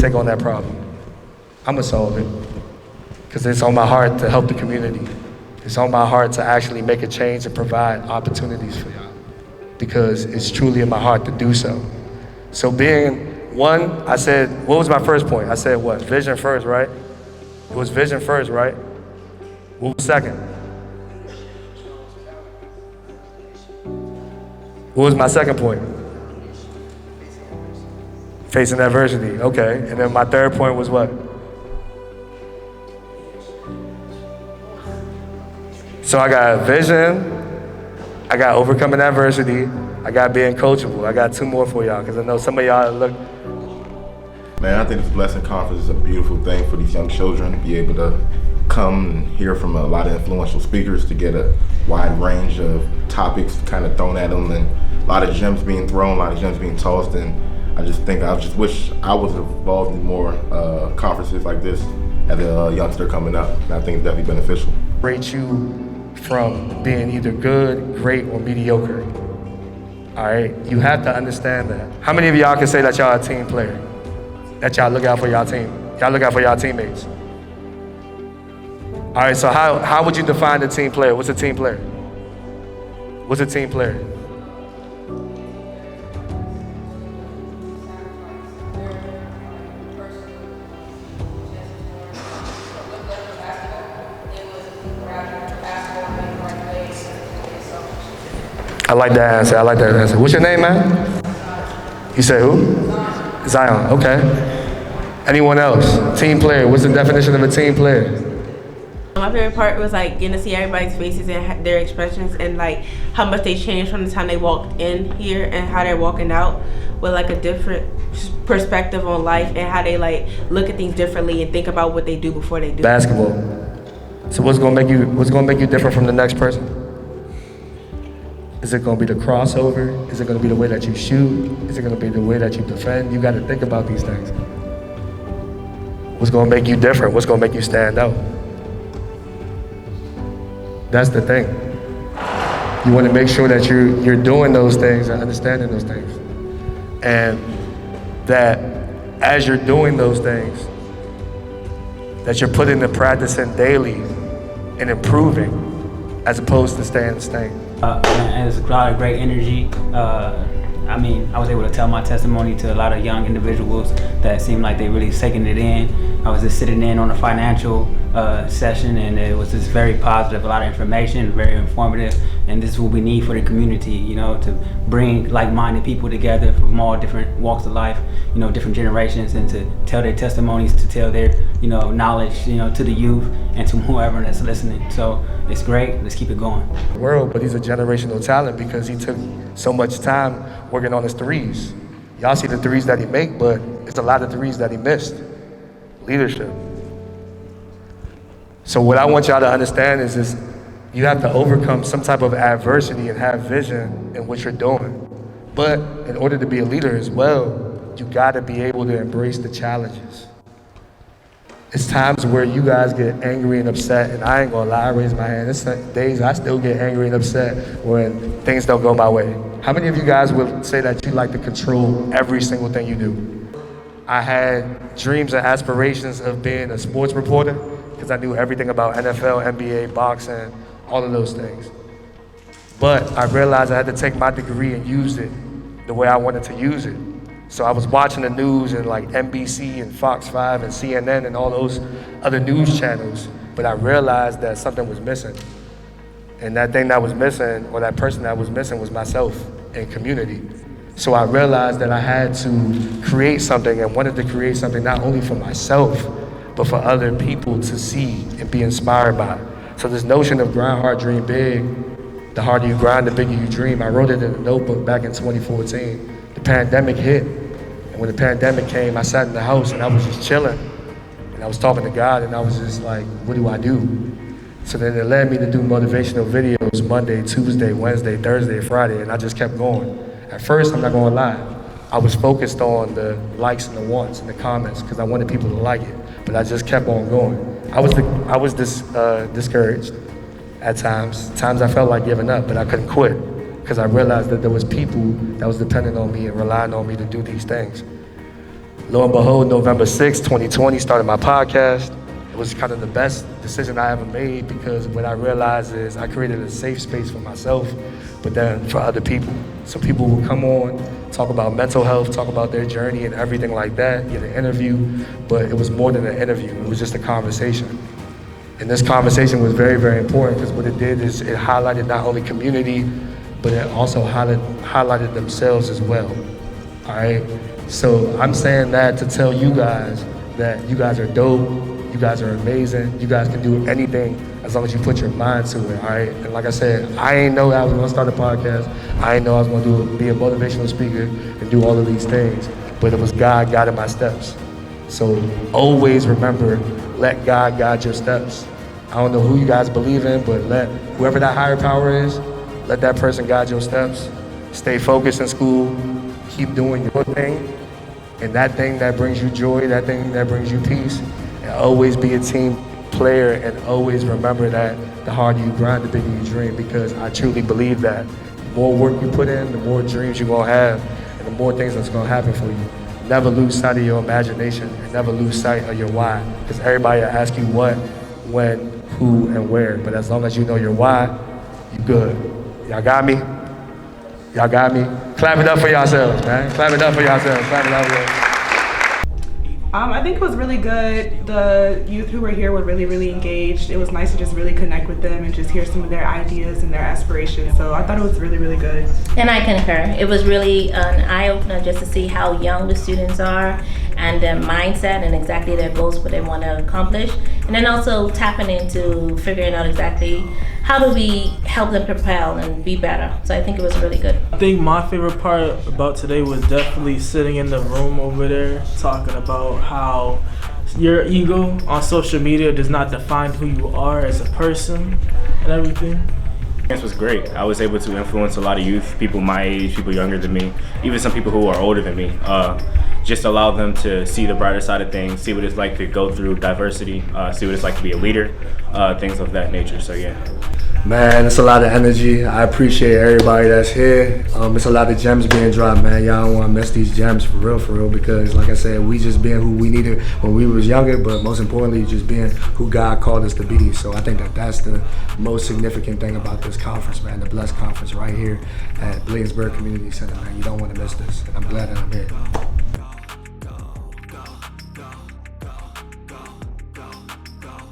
take on that problem. I'm gonna solve it. Because it's on my heart to help the community. It's on my heart to actually make a change and provide opportunities for y'all. Because it's truly in my heart to do so. So being one, I said, what was my first point? I said what? Vision first, right? It was vision first, right? What was second? What was my second point? Facing adversity, okay. And then my third point was what? So I got vision, I got overcoming adversity, I got being coachable. I got two more for y'all, because I know some of y'all look. Man, I think this Blessing Conference is a beautiful thing for these young children to be able to come and hear from a lot of influential speakers, to get a wide range of topics kind of thrown at them, and a lot of gems being thrown, a lot of gems being tossed. And I just wish I was involved in more conferences like this as a youngster coming up. And I think it's definitely beneficial. Rate you from being either good, great, or mediocre. All right, you have to understand that. How many of y'all can say that y'all a team player? That y'all look out for y'all team? Y'all look out for y'all teammates? All right, so how would you define a team player? What's a team player? What's a team player? I like that answer. I like that answer. What's your name, man? You say who? Zion. Okay. Anyone else? Team player. What's the definition of a team player? My favorite part was like getting to see everybody's faces and their expressions, and like how much they changed from the time they walked in here and how they're walking out, with like a different perspective on life and how they like look at things differently and think about what they do before they do. Basketball. So what's gonna make you different from the next person? Is it gonna be the crossover? Is it gonna be the way that you shoot? Is it gonna be the way that you defend? You gotta think about these things. What's gonna make you different? What's gonna make you stand out? That's the thing. You wanna make sure that you're doing those things and understanding those things. And that as you're doing those things, that you're putting the practice in daily and improving, as opposed to staying the same. And it's a lot of great energy. I mean, I was able to tell my testimony to a lot of young individuals that seemed like they really taking it in. I was just sitting in on a financial session, and it was just very positive, a lot of information, very informative, and this is what we need for the community, you know, to bring like-minded people together from all different walks of life, you know, different generations, and to tell their testimonies, to tell their, you know, knowledge, you know, to the youth and to whoever that's listening. So it's great. Let's keep it going. World, but he's a generational talent because he took so much time working on his threes. Y'all see the threes that he make, but it's a lot of threes that he missed. Leadership. So what I want y'all to understand is you have to overcome some type of adversity and have vision in what you're doing. But in order to be a leader as well, you gotta be able to embrace the challenges. It's times where you guys get angry and upset, and I ain't gonna lie, I raise my hand. There's days I still get angry and upset when things don't go my way. How many of you guys would say that you like to control every single thing you do? I had dreams and aspirations of being a sports reporter because I knew everything about NFL, NBA, boxing, all of those things. But I realized I had to take my degree and use it the way I wanted to use it. So I was watching the news and like NBC and Fox 5 and CNN and all those other news channels, but I realized that something was missing. And that thing that was missing, or that person that was missing, was myself and community. So I realized that I had to create something, and wanted to create something not only for myself, but for other people to see and be inspired by. So this notion of grind hard, dream big, the harder you grind, the bigger you dream. I wrote it in a notebook back in 2014. The pandemic hit, and when the pandemic came, I sat in the house and I was just chilling. And I was talking to God, and I was just like, what do I do? So then it led me to do motivational videos Monday, Tuesday, Wednesday, Thursday, Friday, and I just kept going. At first, I'm not gonna lie, I was focused on the likes and the wants and the comments because I wanted people to like it, but I just kept on going. I was discouraged at times. Times I felt like giving up, but I couldn't quit because I realized that there was people that was dependent on me and relying on me to do these things. Lo and behold, November 6, 2020, started my podcast. It was kind of the best decision I ever made because what I realized is I created a safe space for myself, but then for other people. Some people will come on, talk about mental health, talk about their journey and everything like that, get an interview, but it was more than an interview, it was just a conversation. And this conversation was very, very important because what it did is it highlighted not only community, but it also highlighted themselves as well, all right? So I'm saying that to tell you guys that you guys are dope, you guys are amazing, you guys can do anything as long as you put your mind to it, all right? And like I said, I ain't know I was gonna start a podcast, I ain't know I was gonna be a motivational speaker and do all of these things, but it was God guiding my steps. So always remember, let God guide your steps. I don't know who you guys believe in, but let whoever that higher power is, let that person guide your steps. Stay focused in school, keep doing your thing, and that thing that brings you joy, that thing that brings you peace, and always be a team player and always remember that the harder you grind, the bigger you dream, because I truly believe that the more work you put in, the more dreams you're gonna have, and the more things that's gonna happen for you. Never lose sight of your imagination and never lose sight of your why, because everybody will ask you what, when, who, and where, but as long as you know your why, you good. Y'all got me? Y'all got me? Clap it up for yourselves, man. Clap it up for yourselves. Clap it up for yourselves. I think it was really good. The youth who were here were really, really engaged. It was nice to just really connect with them and just hear some of their ideas and their aspirations. So I thought it was really, really good. And I concur. It was really an eye-opener just to see how young the students are and their mindset and exactly their goals, what they want to accomplish. And then also tapping into figuring out exactly how do we help them propel and be better. So I think it was really good. I think my favorite part about today was definitely sitting in the room over there talking about how your ego on social media does not define who you are as a person and everything. This was great. I was able to influence a lot of youth, people my age, people younger than me, even some people who are older than me. Just allow them to see the brighter side of things, see what it's like to go through diversity, see what it's like to be a leader, things of that nature, so yeah. Man, it's a lot of energy. I appreciate everybody that's here. It's a lot of gems being dropped, man. Y'all don't want to miss these gems for real, because like I said, we just being who we needed when we was younger, but most importantly, just being who God called us to be. So I think that that's the most significant thing about this conference, man, the Blessed Conference right here at Bladensburg Community Center, man. You don't want to miss this, and I'm glad that I'm here.